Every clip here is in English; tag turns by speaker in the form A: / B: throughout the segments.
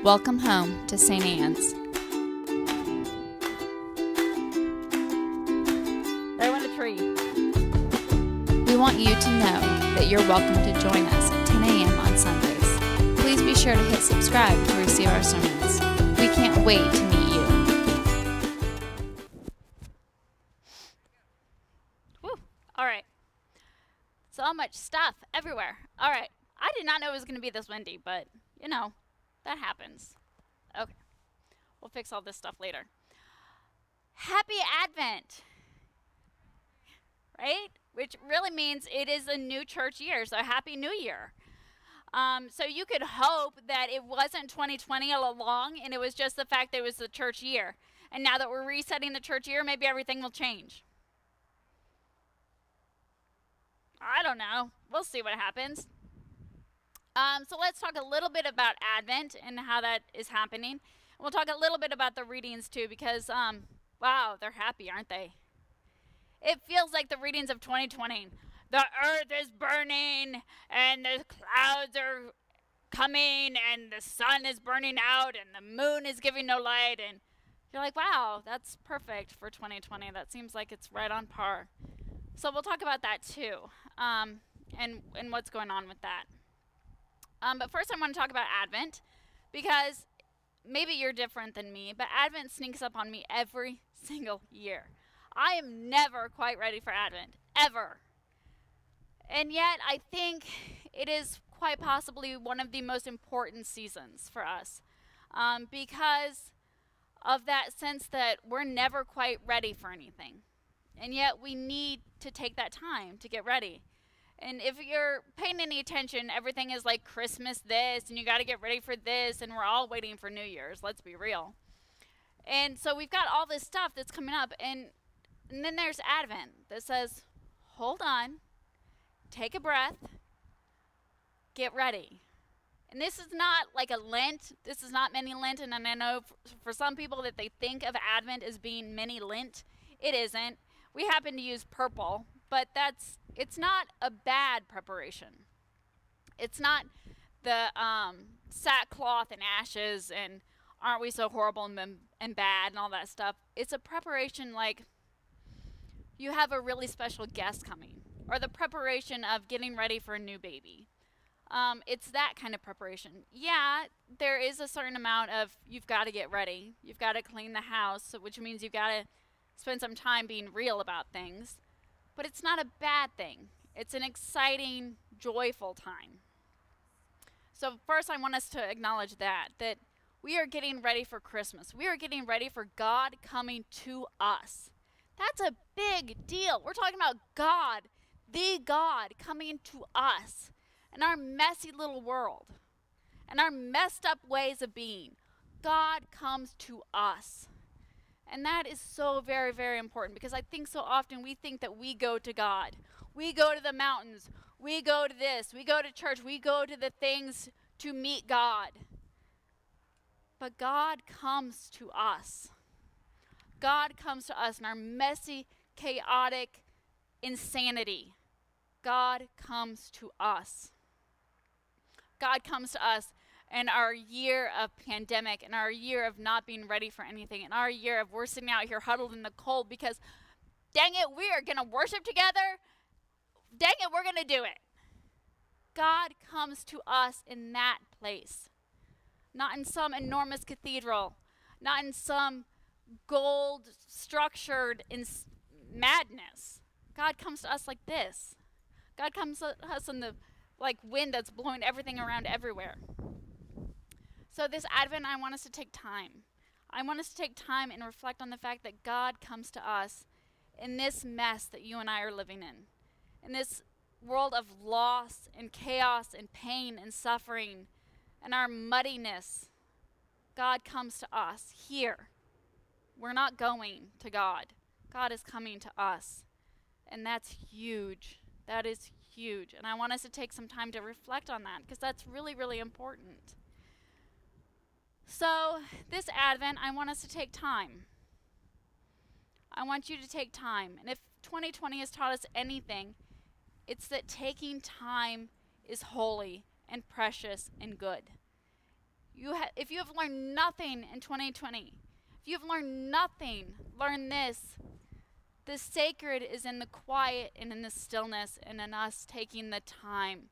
A: Welcome home to St. Anne's.
B: Right on the tree.
A: We want you to know that you're welcome to join us at 10 a.m. on Sundays. Please be sure to hit subscribe to receive our sermons. We can't wait to meet you.
B: Woo. All right. So much stuff everywhere. All right. I did not know it was going to be this windy, but, you know, that happens. Okay. We'll fix all this stuff later. Happy Advent. Right? Which really means it is a new church year, so Happy New Year. So you could hope that it wasn't 2020 all along, and it was just the fact that it was the church year. And now that we're resetting the church year, maybe everything will change. I don't know. We'll see what happens. So let's talk a little bit about Advent and how that is happening. We'll talk a little bit about the readings too, because, wow, they're happy, aren't they? It feels like the readings of 2020. The earth is burning, and the clouds are coming, and the sun is burning out, and the moon is giving no light, and you're like, wow, that's perfect for 2020. That seems like it's right on par. So we'll talk about that too, and what's going on with that. But first I want to talk about Advent, because maybe you're different than me, but Advent sneaks up on me every single year. I am never quite ready for Advent, ever. And yet I think it is quite possibly one of the most important seasons for us, because of that sense that we're never quite ready for anything. And yet we need to take that time to get ready. And if you're paying any attention, everything is like Christmas this, and you got to get ready for this, and we're all waiting for New Year's, let's be real. And so we've got all this stuff that's coming up, and then there's Advent that says, hold on, take a breath, get ready. And this is not like a Lent. This is not mini Lent, and I know for some people that they think of Advent as being mini Lent. It isn't. We happen to use purple, but it's not a bad preparation. It's not the sackcloth and ashes and aren't we so horrible and bad and all that stuff. It's a preparation like you have a really special guest coming, or the preparation of getting ready for a new baby. It's that kind of preparation. Yeah, there is a certain amount of you've got to get ready. You've got to clean the house, which means you've got to spend some time being real about things. But it's not a bad thing. It's an exciting, joyful time. So first I want us to acknowledge that we are getting ready for Christmas. We are getting ready for God coming to us. That's a big deal. We're talking about God, the God, coming to us in our messy little world and our messed up ways of being. God comes to us. And that is so very, very important, because I think so often we think that we go to God. We go to the mountains. We go to this. We go to church. We go to the things to meet God. But God comes to us. God comes to us in our messy, chaotic insanity. God comes to us. God comes to us in our year of pandemic, in our year of not being ready for anything, in our year of we're sitting out here huddled in the cold because, dang it, we are going to worship together. Dang it, we're going to do it. God comes to us in that place. Not in some enormous cathedral. Not in some gold structured madness. God comes to us like this. God comes to us in the like wind that's blowing everything around everywhere. So this Advent, I want us to take time. I want us to take time and reflect on the fact that God comes to us in this mess that you and I are living in this world of loss and chaos and pain and suffering and our muddiness. God comes to us here. We're not going to God. God is coming to us. And that's huge. That is huge. And I want us to take some time to reflect on that, because that's really, really important. So this Advent, I want us to take time. I want you to take time. And if 2020 has taught us anything, it's that taking time is holy and precious and good. if you have learned nothing in 2020, if you have learned nothing, learn this. The sacred is in the quiet and in the stillness and in us taking the time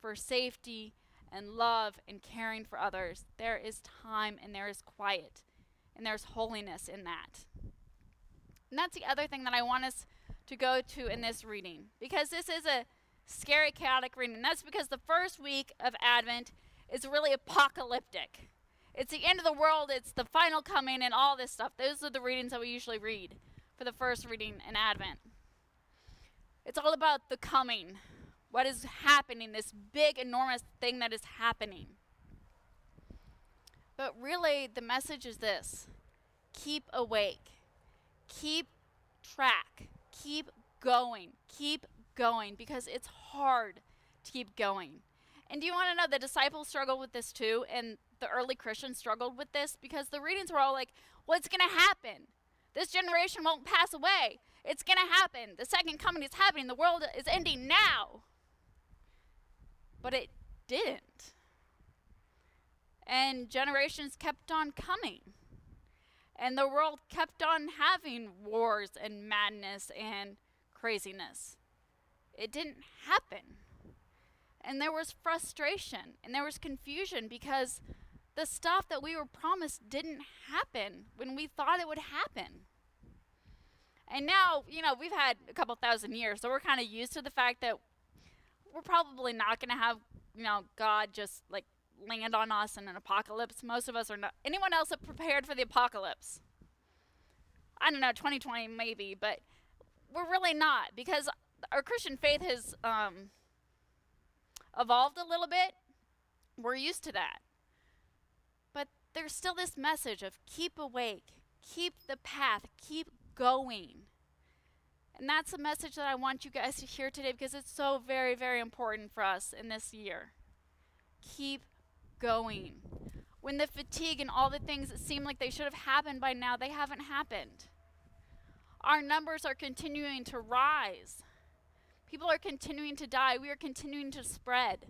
B: for safety and love and caring for others. There is time and there is quiet and there's holiness in that. And that's the other thing that I want us to go to in this reading, because this is a scary, chaotic reading. That's because the first week of Advent is really apocalyptic. It's the end of the world, it's the final coming and all this stuff. Those are the readings that we usually read for the first reading in Advent. It's all about the coming, what is happening, this big, enormous thing that is happening. But really, the message is this: keep awake, keep track, keep going, because it's hard to keep going. And do you want to know, the disciples struggled with this too, and the early Christians struggled with this, because the readings were all like, what's going to happen? This generation won't pass away. It's going to happen. The second coming is happening. The world is ending now. But it didn't. And generations kept on coming. And the world kept on having wars and madness and craziness. It didn't happen. And there was frustration and there was confusion because the stuff that we were promised didn't happen when we thought it would happen. And now, we've had a couple thousand years, so we're kind of used to the fact that we're probably not going to have, God just like land on us in an apocalypse. Most of us are not. Anyone else prepared for the apocalypse? I don't know, 2020 maybe, but we're really not, because our Christian faith has evolved a little bit. We're used to that. But there's still this message of keep awake, keep the path, keep going. And that's a message that I want you guys to hear today, because it's so very, very important for us in this year. Keep going. When the fatigue and all the things that seem like they should have happened by now, they haven't happened. Our numbers are continuing to rise. People are continuing to die. We are continuing to spread.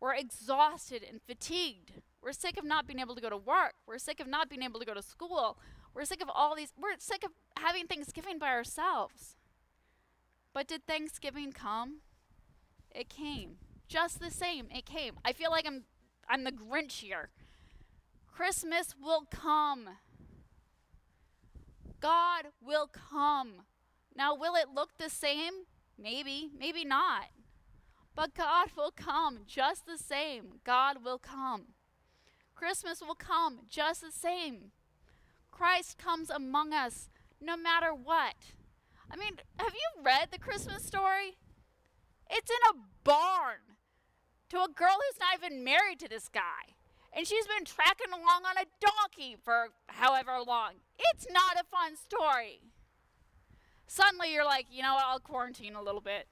B: We're exhausted and fatigued. We're sick of not being able to go to work. We're sick of not being able to go to school. We're sick of all these. We're sick of having Thanksgiving by ourselves. But did Thanksgiving come? It came. Just the same, it came. I feel like I'm the Grinch here. Christmas will come. God will come. Now, will it look the same? Maybe, maybe not. But God will come just the same. God will come. Christmas will come just the same. Christ comes among us no matter what. I mean, have you read the Christmas story? It's in a barn to a girl who's not even married to this guy. And she's been tracking along on a donkey for however long. It's not a fun story. Suddenly you're like, you know what, I'll quarantine a little bit.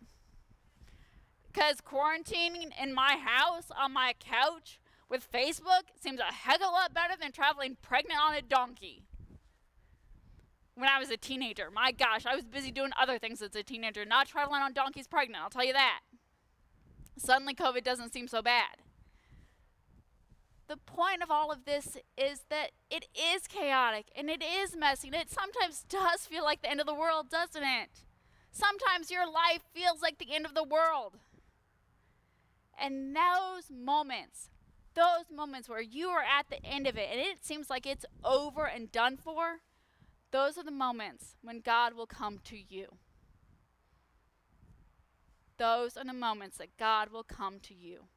B: Because quarantining in my house on my couch with Facebook seems a heck of a lot better than traveling pregnant on a donkey. When I was a teenager, my gosh, I was busy doing other things as a teenager, not traveling on donkeys pregnant, I'll tell you that. Suddenly COVID doesn't seem so bad. The point of all of this is that it is chaotic and it is messy, and it sometimes does feel like the end of the world, doesn't it? Sometimes your life feels like the end of the world. And those moments where you are at the end of it and it seems like it's over and done for, those are the moments when God will come to you. Those are the moments that God will come to you.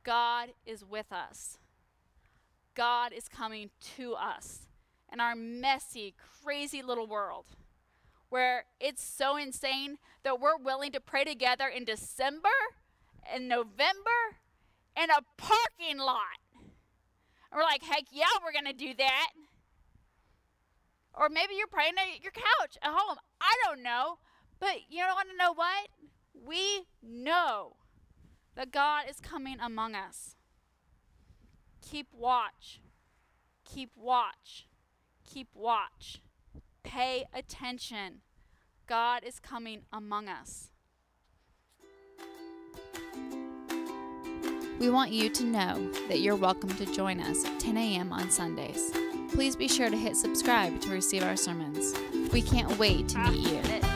B: God is with us. God is coming to us in our messy, crazy little world where it's so insane that we're willing to pray together in December and November in a parking lot. And we're like, heck yeah, we're going to do that. Or maybe you're praying at your couch at home. I don't know. But you want to know what? We know that God is coming among us. Keep watch. Keep watch. Keep watch. Pay attention. God is coming among us.
A: We want you to know that you're welcome to join us at 10 a.m. on Sundays. Please be sure to hit subscribe to receive our sermons. We can't wait to meet you.